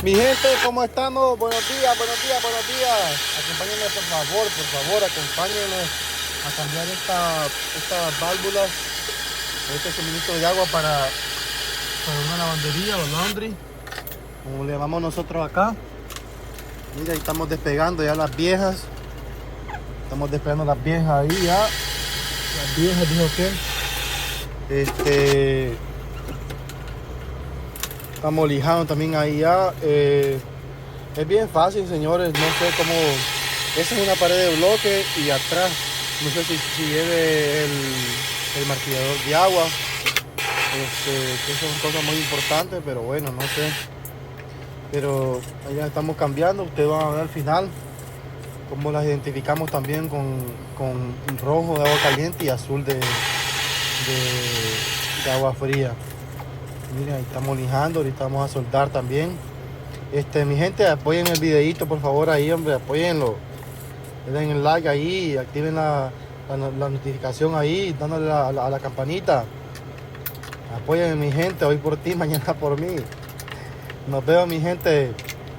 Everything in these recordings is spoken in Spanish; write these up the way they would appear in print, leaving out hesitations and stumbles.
Mi gente, ¿cómo estamos? Buenos días, buenos días, buenos días. Acompáñenme, por favor, acompáñenme a cambiar estas válvulas, este suministro de agua para una lavandería o laundry, como le llamamos nosotros acá. Mira, ahí estamos despegando ya las viejas. Estamos despegando las viejas ahí ya. Las viejas, dijo que. Estamos lijando también ahí ya. Es bien fácil, señores. No sé cómo. Esa es una pared de bloque y atrás no sé si lleve el martillador de agua. Que son cosas muy importantes, pero bueno, no sé. Pero allá estamos cambiando. Ustedes van a ver al final cómo las identificamos también con rojo de agua caliente y azul de agua fría. Miren, ahí estamos lijando, ahorita vamos a soldar también. Mi gente, apoyen el videito, por favor, ahí, hombre, apóyenlo. Le den el like ahí, activen la notificación ahí, dándole a la campanita. Apoyen, mi gente, hoy por ti, mañana por mí. Nos vemos, mi gente.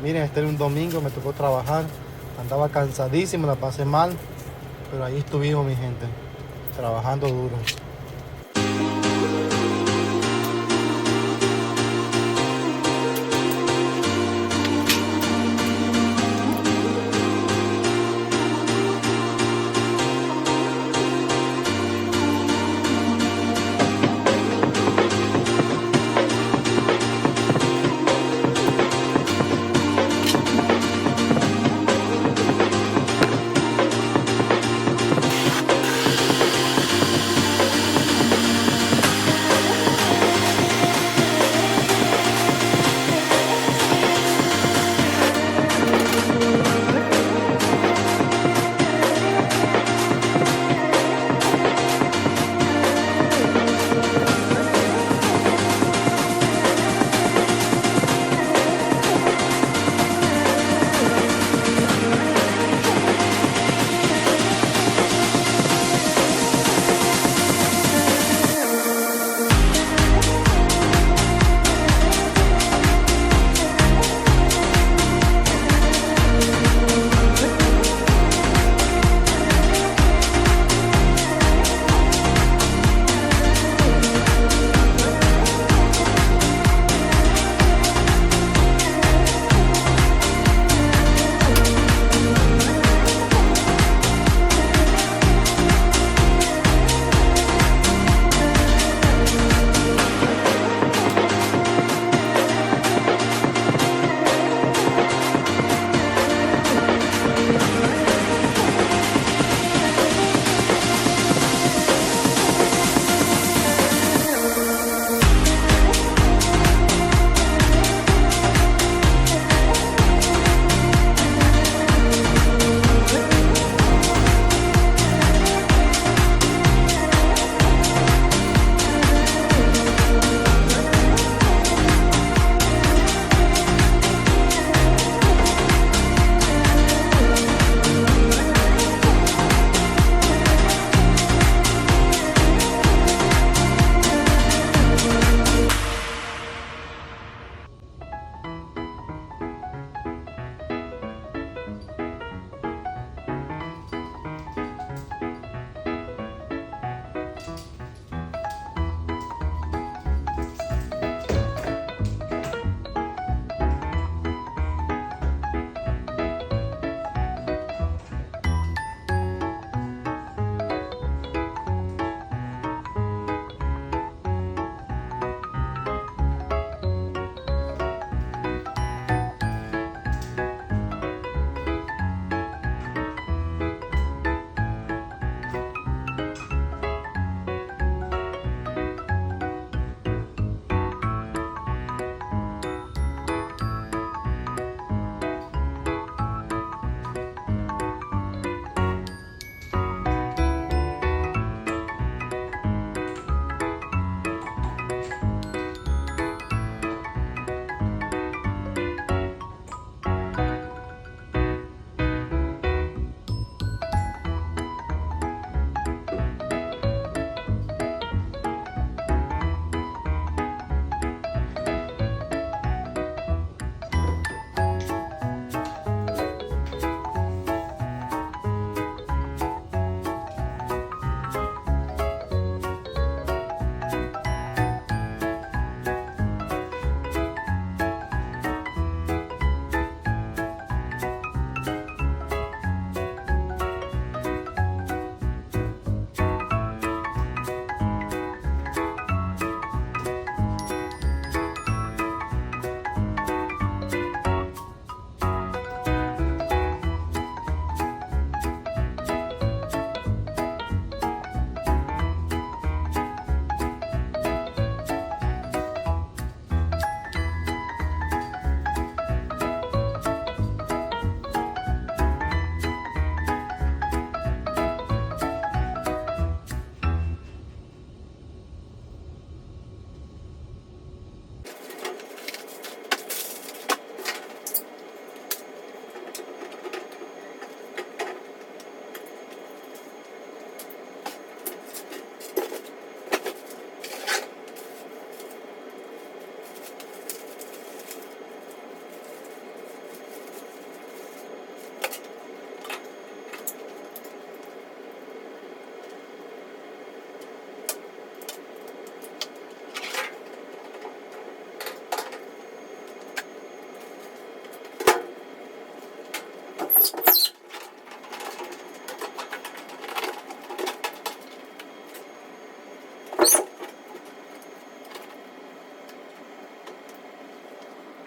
Miren, este era un domingo, me tocó trabajar. Andaba cansadísimo, la pasé mal. Pero ahí estuvimos, mi gente, trabajando duro.